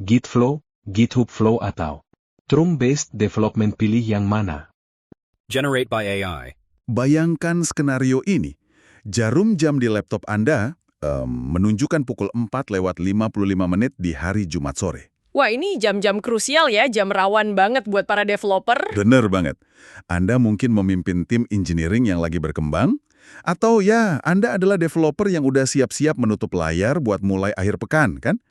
Git Flow, GitHub Flow atau Trum-based development, pilih yang mana? Generate by AI. Bayangkan skenario ini. Jarum jam di laptop Anda menunjukkan pukul 4:55 di hari Jumat sore. Wah, ini jam-jam krusial ya, jam rawan banget buat para developer. Bener banget. Anda mungkin memimpin tim engineering yang lagi berkembang, atau ya, Anda adalah developer yang udah siap-siap menutup layar buat mulai akhir pekan, kan?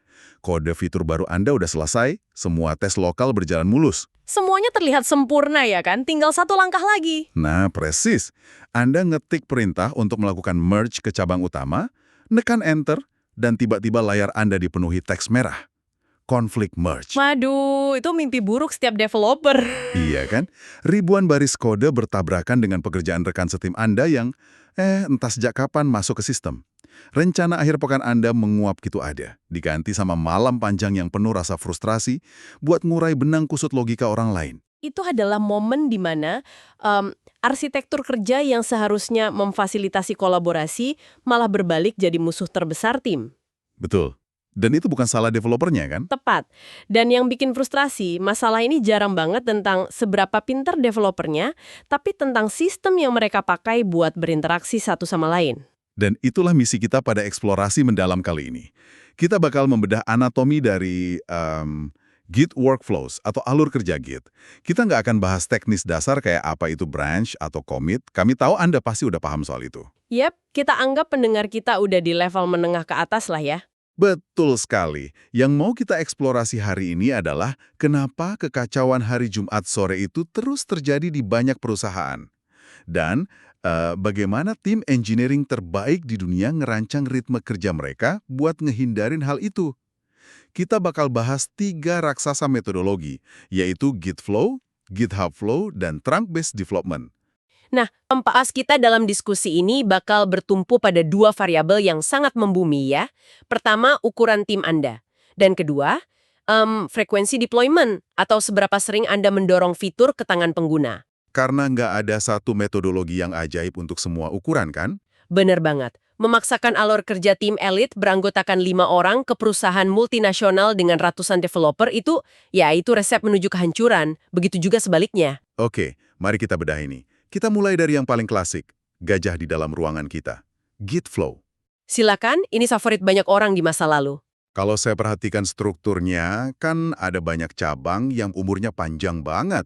Kode fitur baru Anda udah selesai, semua tes lokal berjalan mulus. Semuanya terlihat sempurna ya kan, tinggal satu langkah lagi. Nah, presis. Anda ngetik perintah untuk melakukan merge ke cabang utama, nekan enter, dan tiba-tiba layar Anda dipenuhi teks merah. Konflik merge. Waduh, itu mimpi buruk setiap developer. Iya kan? Ribuan baris kode bertabrakan dengan pekerjaan rekan setim Anda yang, entah sejak kapan masuk ke sistem. Rencana akhir pekan Anda menguap gitu ada, diganti sama malam panjang yang penuh rasa frustrasi buat ngurai benang kusut logika orang lain. Itu adalah momen di mana arsitektur kerja yang seharusnya memfasilitasi kolaborasi malah berbalik jadi musuh terbesar tim. Betul. Dan itu bukan salah developernya kan? Tepat. Dan yang bikin frustrasi, masalah ini jarang banget tentang seberapa pintar developernya, tapi tentang sistem yang mereka pakai buat berinteraksi satu sama lain. Dan itulah misi kita pada eksplorasi mendalam kali ini. Kita bakal membedah anatomi dari Git workflows atau alur kerja Git. Kita nggak akan bahas teknis dasar kayak apa itu branch atau commit. Kami tahu Anda pasti udah paham soal itu. Yap, kita anggap pendengar kita udah di level menengah ke atas lah ya. Betul sekali. Yang mau kita eksplorasi hari ini adalah kenapa kekacauan hari Jumat sore itu terus terjadi di banyak perusahaan. Dan bagaimana tim engineering terbaik di dunia ngerancang ritme kerja mereka buat ngehindarin hal itu. Kita bakal bahas 3 raksasa metodologi, yaitu Git Flow, GitHub Flow, dan Trunk-based development. Nah, pembahas kita dalam diskusi ini bakal bertumpu pada 2 variabel yang sangat membumi ya. Pertama, ukuran tim Anda. Dan kedua, frekuensi deployment atau seberapa sering Anda mendorong fitur ke tangan pengguna. Karena nggak ada satu metodologi yang ajaib untuk semua ukuran, kan? Bener banget. Memaksakan alur kerja tim elit beranggotakan 5 orang ke perusahaan multinasional dengan ratusan developer itu resep menuju kehancuran. Begitu juga sebaliknya. Oke, mari kita bedah ini. Kita mulai dari yang paling klasik, gajah di dalam ruangan kita, Git Flow. Silakan, ini favorit banyak orang di masa lalu. Kalau saya perhatikan strukturnya, kan ada banyak cabang yang umurnya panjang banget.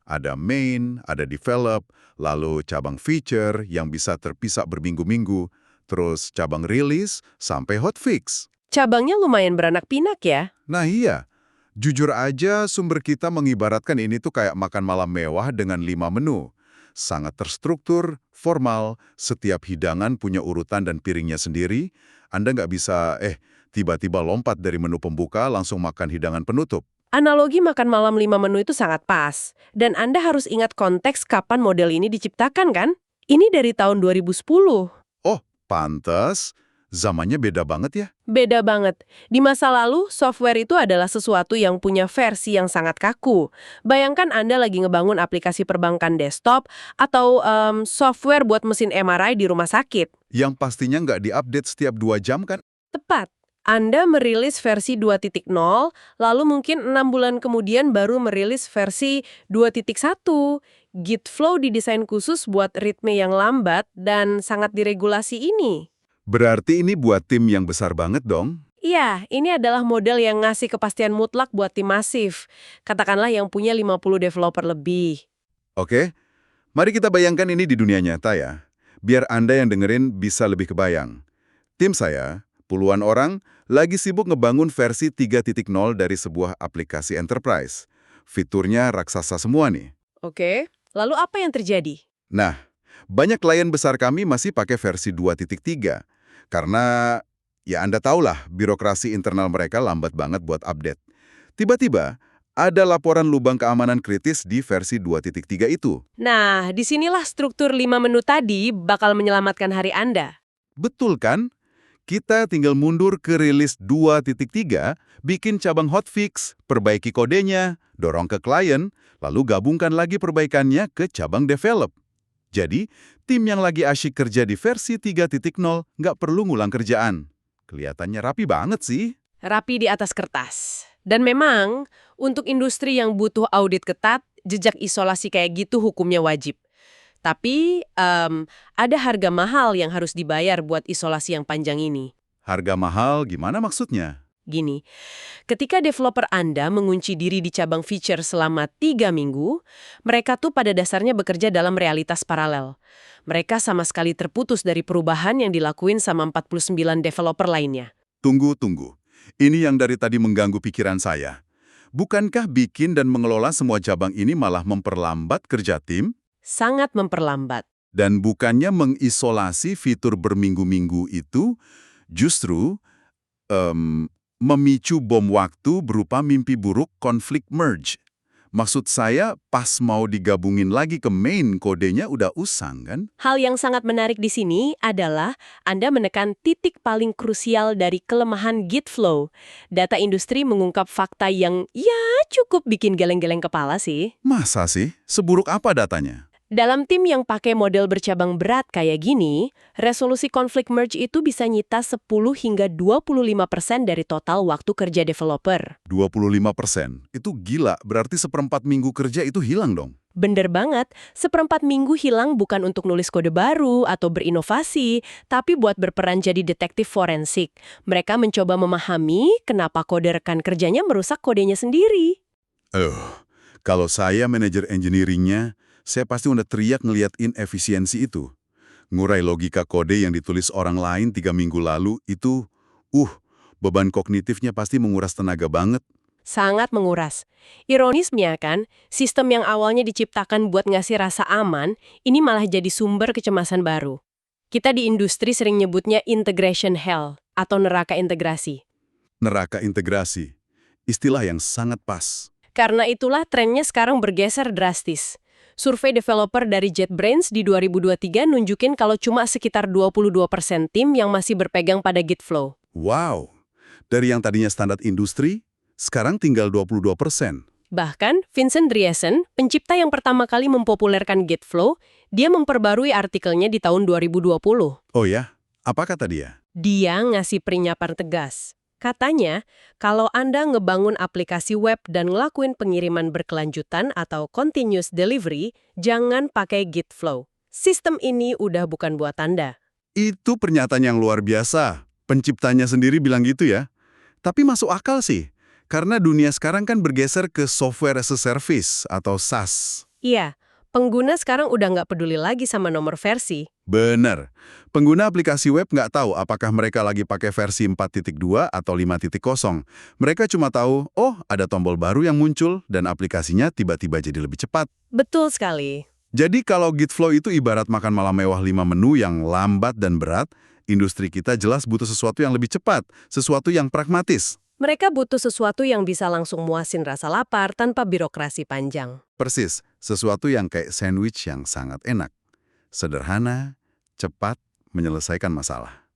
Ada main, ada develop, lalu cabang feature yang bisa terpisah berminggu-minggu, terus cabang release sampai hotfix. Cabangnya lumayan beranak pinak ya. Nah iya, jujur aja sumber kita mengibaratkan ini tuh kayak makan malam mewah dengan 5 menu. Sangat terstruktur, formal, setiap hidangan punya urutan dan piringnya sendiri. Anda nggak bisa, tiba-tiba lompat dari menu pembuka langsung makan hidangan penutup. Analogi makan malam 5 menu itu sangat pas. Dan Anda harus ingat konteks kapan model ini diciptakan kan? Ini dari tahun 2010. Oh, pantes. Zamannya beda banget ya. Beda banget. Di masa lalu, software itu adalah sesuatu yang punya versi yang sangat kaku. Bayangkan Anda lagi ngebangun aplikasi perbankan desktop atau software buat mesin MRI di rumah sakit. Yang pastinya nggak diupdate setiap 2 jam kan? Tepat. Anda merilis versi 2.0, lalu mungkin 6 bulan kemudian baru merilis versi 2.1. Git Flow didesain khusus buat ritme yang lambat dan sangat diregulasi ini. Berarti ini buat tim yang besar banget dong? Iya, ini adalah model yang ngasih kepastian mutlak buat tim masif. Katakanlah yang punya 50 developer lebih. Oke, mari kita bayangkan ini di dunia nyata ya. Biar Anda yang dengerin bisa lebih kebayang. Tim saya, puluhan orang, lagi sibuk ngebangun versi 3.0 dari sebuah aplikasi enterprise. Fiturnya raksasa semua nih. Oke, lalu apa yang terjadi? Nah, banyak klien besar kami masih pakai versi 2.3. Karena, ya Anda tahulah, birokrasi internal mereka lambat banget buat update. Tiba-tiba, ada laporan lubang keamanan kritis di versi 2.3 itu. Nah, disinilah struktur 5 menu tadi bakal menyelamatkan hari Anda. Betul kan? Kita tinggal mundur ke rilis 2.3, bikin cabang hotfix, perbaiki kodenya, dorong ke klien, lalu gabungkan lagi perbaikannya ke cabang develop. Jadi, tim yang lagi asyik kerja di versi 3.0 nggak perlu ngulang kerjaan. Kelihatannya rapi banget sih. Rapi di atas kertas. Dan memang, untuk industri yang butuh audit ketat, jejak isolasi kayak gitu hukumnya wajib. Tapi, ada harga mahal yang harus dibayar buat isolasi yang panjang ini. Harga mahal gimana maksudnya? Gini, ketika developer Anda mengunci diri di cabang feature selama 3 minggu, mereka tuh pada dasarnya bekerja dalam realitas paralel. Mereka sama sekali terputus dari perubahan yang dilakuin sama 49 developer lainnya. Tunggu. Ini yang dari tadi mengganggu pikiran saya. Bukankah bikin dan mengelola semua cabang ini malah memperlambat kerja tim? Sangat memperlambat. Dan bukannya mengisolasi fitur berminggu-minggu itu justru memicu bom waktu berupa mimpi buruk konflik merge. Maksud saya, pas mau digabungin lagi ke main, kodenya udah usang, kan? Hal yang sangat menarik di sini adalah Anda menekan titik paling krusial dari kelemahan Git flow. Data industri mengungkap fakta yang cukup bikin geleng-geleng kepala sih. Masa sih? Seburuk apa datanya? Dalam tim yang pakai model bercabang berat kayak gini, resolusi konflik merge itu bisa nyita 10 hingga 25% dari total waktu kerja developer. 25%. Itu gila, berarti seperempat minggu kerja itu hilang dong. Bener banget, seperempat minggu hilang bukan untuk nulis kode baru atau berinovasi, tapi buat berperan jadi detektif forensik. Mereka mencoba memahami kenapa kode rekan kerjanya merusak kodenya sendiri. Kalau saya manajer engineering-nya, saya pasti udah teriak ngeliat inefisiensi itu. Ngurai logika kode yang ditulis orang lain 3 minggu lalu itu, beban kognitifnya pasti menguras tenaga banget. Sangat menguras. Ironisnya kan, sistem yang awalnya diciptakan buat ngasih rasa aman, ini malah jadi sumber kecemasan baru. Kita di industri sering nyebutnya integration hell atau neraka integrasi. Neraka integrasi. Istilah yang sangat pas. Karena itulah trennya sekarang bergeser drastis. Survei developer dari JetBrains di 2023 nunjukin kalau cuma sekitar 22% tim yang masih berpegang pada Git flow. Wow, dari yang tadinya standar industri, sekarang tinggal 22%. Bahkan, Vincent Driesen, pencipta yang pertama kali mempopulerkan Git flow, dia memperbarui artikelnya di tahun 2020. Oh ya, apa kata dia? Dia ngasih peringatan tegas. Katanya, kalau Anda ngebangun aplikasi web dan ngelakuin pengiriman berkelanjutan atau continuous delivery, jangan pakai Git flow. Sistem ini udah bukan buat Anda. Itu pernyataan yang luar biasa. Penciptanya sendiri bilang gitu ya. Tapi masuk akal sih, karena dunia sekarang kan bergeser ke software as a service atau SaaS. Iya, pengguna sekarang udah nggak peduli lagi sama nomor versi. Benar. Pengguna aplikasi web nggak tahu apakah mereka lagi pakai versi 4.2 atau 5.0. Mereka cuma tahu, ada tombol baru yang muncul dan aplikasinya tiba-tiba jadi lebih cepat. Betul sekali. Jadi kalau Git flow itu ibarat makan malam mewah 5 menu yang lambat dan berat, industri kita jelas butuh sesuatu yang lebih cepat, sesuatu yang pragmatis. Mereka butuh sesuatu yang bisa langsung muasin rasa lapar tanpa birokrasi panjang. Persis, sesuatu yang kayak sandwich yang sangat enak. Sederhana, cepat, menyelesaikan masalah.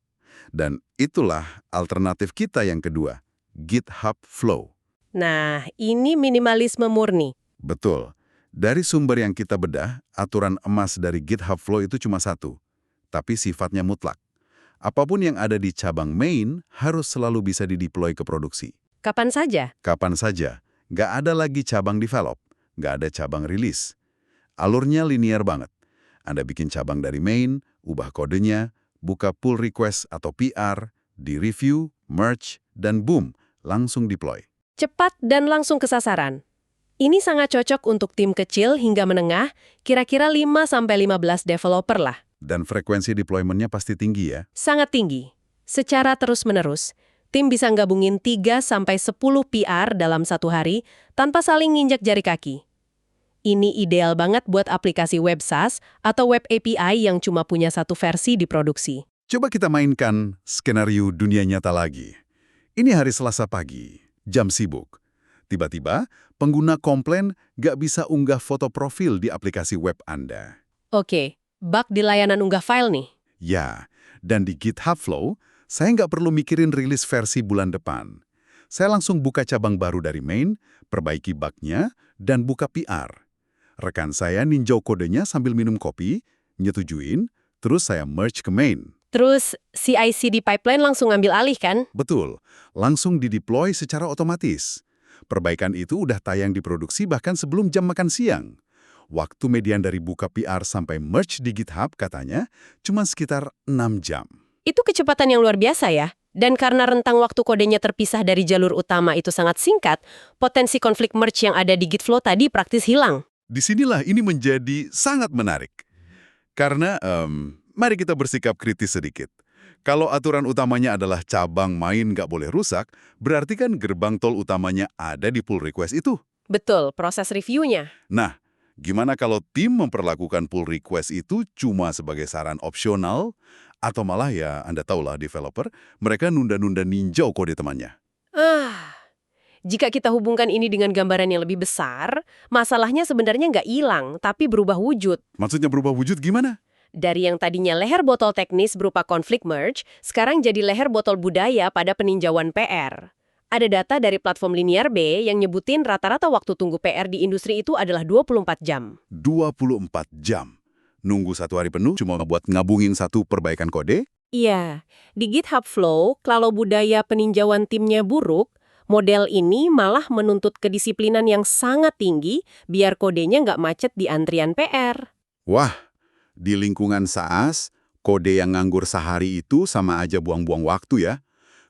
Dan itulah alternatif kita yang kedua, GitHub Flow. Nah, ini minimalisme murni. Betul. Dari sumber yang kita bedah, aturan emas dari GitHub Flow itu cuma satu, tapi sifatnya mutlak. Apapun yang ada di cabang main harus selalu bisa dideploy ke produksi. Kapan saja? Kapan saja. Nggak ada lagi cabang develop, nggak ada cabang rilis. Alurnya linear banget. Anda bikin cabang dari main, ubah kodenya, buka pull request atau PR, di-review, merge, dan boom, langsung deploy. Cepat dan langsung ke sasaran. Ini sangat cocok untuk tim kecil hingga menengah, kira-kira 5-15 developer lah. Dan frekuensi deployment-nya pasti tinggi ya? Sangat tinggi. Secara terus-menerus, tim bisa gabungin 3-10 PR dalam satu hari tanpa saling nginjak jari kaki. Ini ideal banget buat aplikasi web SaaS atau web API yang cuma punya satu versi di produksi. Coba kita mainkan skenario dunia nyata lagi. Ini hari Selasa pagi, jam sibuk. Tiba-tiba, pengguna komplain nggak bisa unggah foto profil di aplikasi web Anda. Oke, bug di layanan unggah file nih. Ya, dan di GitHub Flow, saya nggak perlu mikirin rilis versi bulan depan. Saya langsung buka cabang baru dari main, perbaiki bugnya, dan buka PR. Rekan saya ninjau kodenya sambil minum kopi, nyetujuin, terus saya merge ke main. Terus CI/CD pipeline langsung ambil alih kan? Betul, langsung dideploy secara otomatis. Perbaikan itu udah tayang di produksi bahkan sebelum jam makan siang. Waktu median dari buka PR sampai merge di GitHub katanya cuma sekitar 6 jam. Itu kecepatan yang luar biasa ya. Dan karena rentang waktu kodenya terpisah dari jalur utama itu sangat singkat, potensi konflik merge yang ada di Gitflow tadi praktis hilang. Disinilah ini menjadi sangat menarik. Karena, mari kita bersikap kritis sedikit. Kalau aturan utamanya adalah cabang main nggak boleh rusak, berarti kan gerbang tol utamanya ada di pull request itu. Betul, proses reviewnya. Nah, gimana kalau tim memperlakukan pull request itu cuma sebagai saran opsional, atau malah ya, Anda tahulah developer, mereka nunda-nunda ninjau kode temannya. Jika kita hubungkan ini dengan gambaran yang lebih besar, masalahnya sebenarnya nggak hilang, tapi berubah wujud. Maksudnya berubah wujud gimana? Dari yang tadinya leher botol teknis berupa konflik merge, sekarang jadi leher botol budaya pada peninjauan PR. Ada data dari platform Linear B yang nyebutin rata-rata waktu tunggu PR di industri itu adalah 24 jam. 24 jam. Nunggu 1 hari penuh cuma buat ngabungin satu perbaikan kode? Iya, di GitHub Flow, kalau budaya peninjauan timnya buruk, model ini malah menuntut kedisiplinan yang sangat tinggi biar kodenya nggak macet di antrian PR. Wah, di lingkungan SaaS, kode yang nganggur sehari itu sama aja buang-buang waktu ya.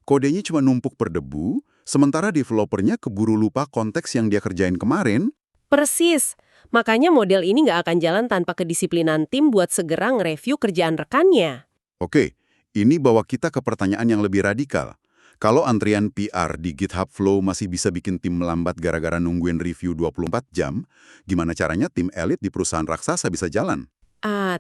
Kodenya cuma numpuk berdebu, sementara developernya keburu lupa konteks yang dia kerjain kemarin. Persis. Makanya model ini nggak akan jalan tanpa kedisiplinan tim buat segera nge-review kerjaan rekannya. Oke, ini bawa kita ke pertanyaan yang lebih radikal. Kalau antrian PR di GitHub Flow masih bisa bikin tim melambat gara-gara nungguin review 24 jam, gimana caranya tim elit di perusahaan raksasa bisa jalan?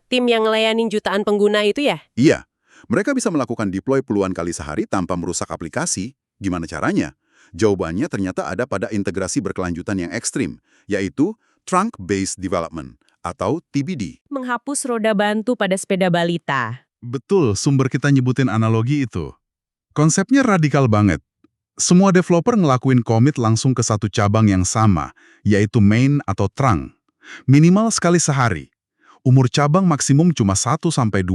Tim yang ngelayanin jutaan pengguna itu ya? Iya, mereka bisa melakukan deploy puluhan kali sehari tanpa merusak aplikasi. Gimana caranya? Jawabannya ternyata ada pada integrasi berkelanjutan yang ekstrim, yaitu Trunk-Based Development, atau TBD. Menghapus roda bantu pada sepeda balita. Betul, sumber kita nyebutin analogi itu. Konsepnya radikal banget. Semua developer ngelakuin commit langsung ke satu cabang yang sama, yaitu main atau trunk. Minimal sekali sehari. Umur cabang maksimum cuma 1-2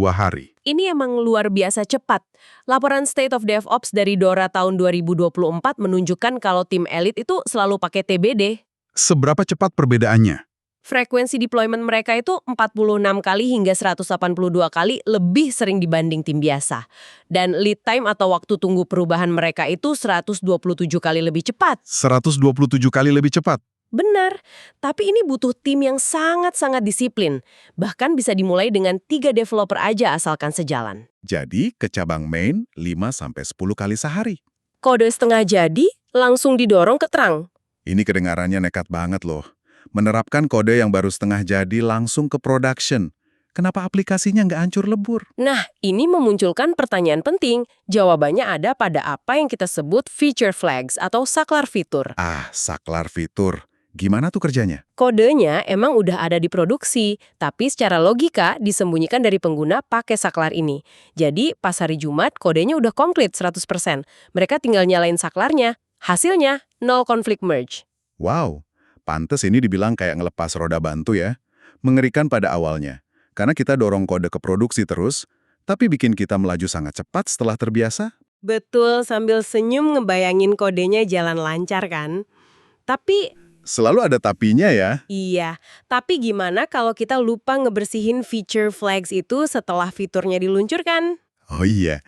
hari. Ini emang luar biasa cepat. Laporan State of DevOps dari DORA tahun 2024 menunjukkan kalau tim elit itu selalu pakai TBD. Seberapa cepat perbedaannya? Frekuensi deployment mereka itu 46 kali hingga 182 kali lebih sering dibanding tim biasa. Dan lead time atau waktu tunggu perubahan mereka itu 127 kali lebih cepat. 127 kali lebih cepat? Benar, tapi ini butuh tim yang sangat-sangat disiplin. Bahkan bisa dimulai dengan 3 developer aja asalkan sejalan. Jadi, ke cabang main 5-10 kali sehari. Kode setengah jadi, langsung didorong ke trunk. Ini kedengarannya nekat banget loh. Menerapkan kode yang baru setengah jadi langsung ke production. Kenapa aplikasinya nggak hancur lebur? Nah, ini memunculkan pertanyaan penting. Jawabannya ada pada apa yang kita sebut feature flags atau saklar fitur. Saklar fitur. Gimana tuh kerjanya? Kodenya emang udah ada di produksi, tapi secara logika disembunyikan dari pengguna pakai saklar ini. Jadi, pas hari Jumat, kodenya udah komplit 100%. Mereka tinggal nyalain saklarnya. Hasilnya, 0 konflik merge. Wow, pantes ini dibilang kayak ngelepas roda bantu ya. Mengerikan pada awalnya. Karena kita dorong kode ke produksi terus, tapi bikin kita melaju sangat cepat setelah terbiasa. Betul, sambil senyum ngebayangin kodenya jalan lancar kan? Tapi Selalu ada tapinya ya. iya, tapi gimana kalau kita lupa ngebersihin feature flags itu setelah fiturnya diluncurkan? Oh iya,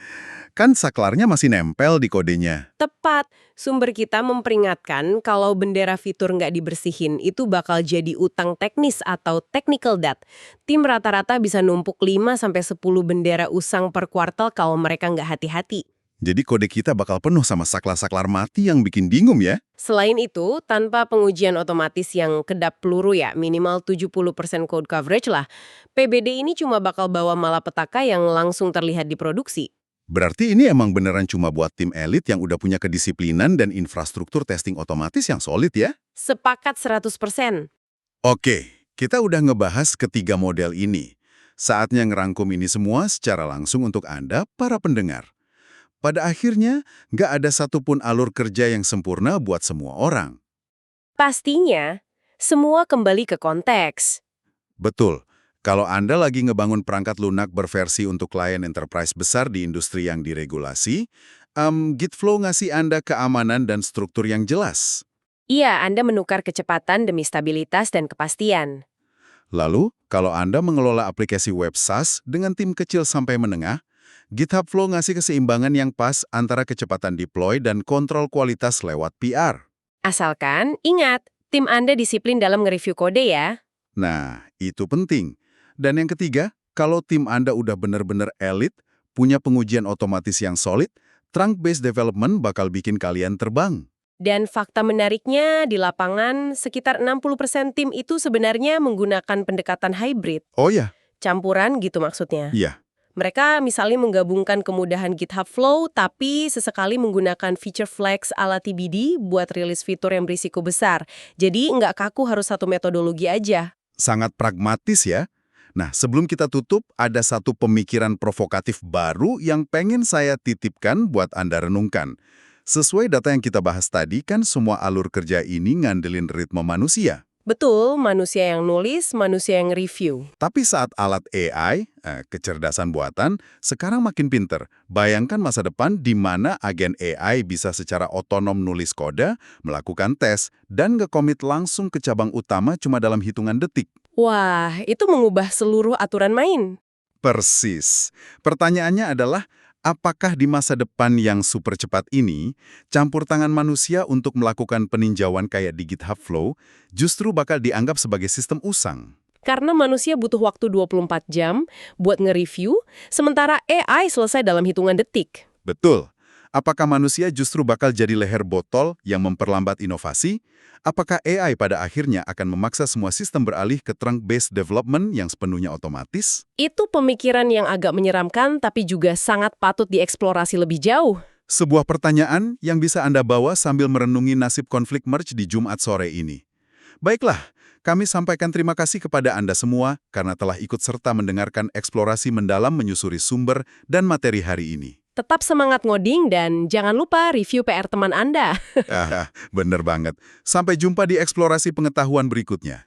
kan saklarnya masih nempel di kodenya. Tepat, sumber kita memperingatkan kalau bendera fitur nggak dibersihin itu bakal jadi utang teknis atau technical debt. Tim rata-rata bisa numpuk 5-10 bendera usang per kuartal kalau mereka nggak hati-hati. Jadi kode kita bakal penuh sama saklar-saklar mati yang bikin bingung ya. Selain itu, tanpa pengujian otomatis yang kedap peluru ya, minimal 70% code coverage lah, PBD ini cuma bakal bawa malapetaka yang langsung terlihat di produksi. Berarti ini emang beneran cuma buat tim elit yang udah punya kedisiplinan dan infrastruktur testing otomatis yang solid ya? Sepakat 100%. Oke, kita udah ngebahas ketiga model ini. Saatnya ngerangkum ini semua secara langsung untuk Anda, para pendengar. Pada akhirnya, nggak ada satupun alur kerja yang sempurna buat semua orang. Pastinya, semua kembali ke konteks. Betul. Kalau Anda lagi ngebangun perangkat lunak berversi untuk klien enterprise besar di industri yang diregulasi, Gitflow ngasih Anda keamanan dan struktur yang jelas. Iya, Anda menukar kecepatan demi stabilitas dan kepastian. Lalu, kalau Anda mengelola aplikasi web SaaS dengan tim kecil sampai menengah, GitHub Flow ngasih keseimbangan yang pas antara kecepatan deploy dan kontrol kualitas lewat PR. Asalkan, ingat, tim Anda disiplin dalam nge-review kode ya. Nah, itu penting. Dan yang ketiga, kalau tim Anda udah benar-benar elit, punya pengujian otomatis yang solid, trunk-based development bakal bikin kalian terbang. Dan fakta menariknya, di lapangan, sekitar 60% tim itu sebenarnya menggunakan pendekatan hybrid. Oh ya, Campuran gitu maksudnya. iya. Mereka misalnya menggabungkan kemudahan GitHub Flow, tapi sesekali menggunakan feature flex ala TBD buat rilis fitur yang berisiko besar. Jadi nggak kaku harus satu metodologi aja. Sangat pragmatis ya. Nah, sebelum kita tutup, ada satu pemikiran provokatif baru yang pengen saya titipkan buat Anda renungkan. Sesuai data yang kita bahas tadi, kan semua alur kerja ini ngandelin ritme manusia. Betul, manusia yang nulis, manusia yang review. Tapi saat alat AI, kecerdasan buatan, sekarang makin pinter. Bayangkan masa depan di mana agen AI bisa secara otonom nulis kode, melakukan tes, dan nge-commit langsung ke cabang utama cuma dalam hitungan detik. Wah, itu mengubah seluruh aturan main. Persis. Pertanyaannya adalah, apakah di masa depan yang super cepat ini, campur tangan manusia untuk melakukan peninjauan kayak di GitHub Flow justru bakal dianggap sebagai sistem usang? Karena manusia butuh waktu 24 jam buat nge-review, sementara AI selesai dalam hitungan detik. Betul. Apakah manusia justru bakal jadi leher botol yang memperlambat inovasi? Apakah AI pada akhirnya akan memaksa semua sistem beralih ke trunk-based development yang sepenuhnya otomatis? Itu pemikiran yang agak menyeramkan tapi juga sangat patut dieksplorasi lebih jauh. Sebuah pertanyaan yang bisa Anda bawa sambil merenungi nasib konflik merge di Jumat sore ini. Baiklah, kami sampaikan terima kasih kepada Anda semua karena telah ikut serta mendengarkan eksplorasi mendalam menyusuri sumber dan materi hari ini. Tetap semangat ngoding dan jangan lupa review PR teman Anda. Bener banget. Sampai jumpa di eksplorasi pengetahuan berikutnya.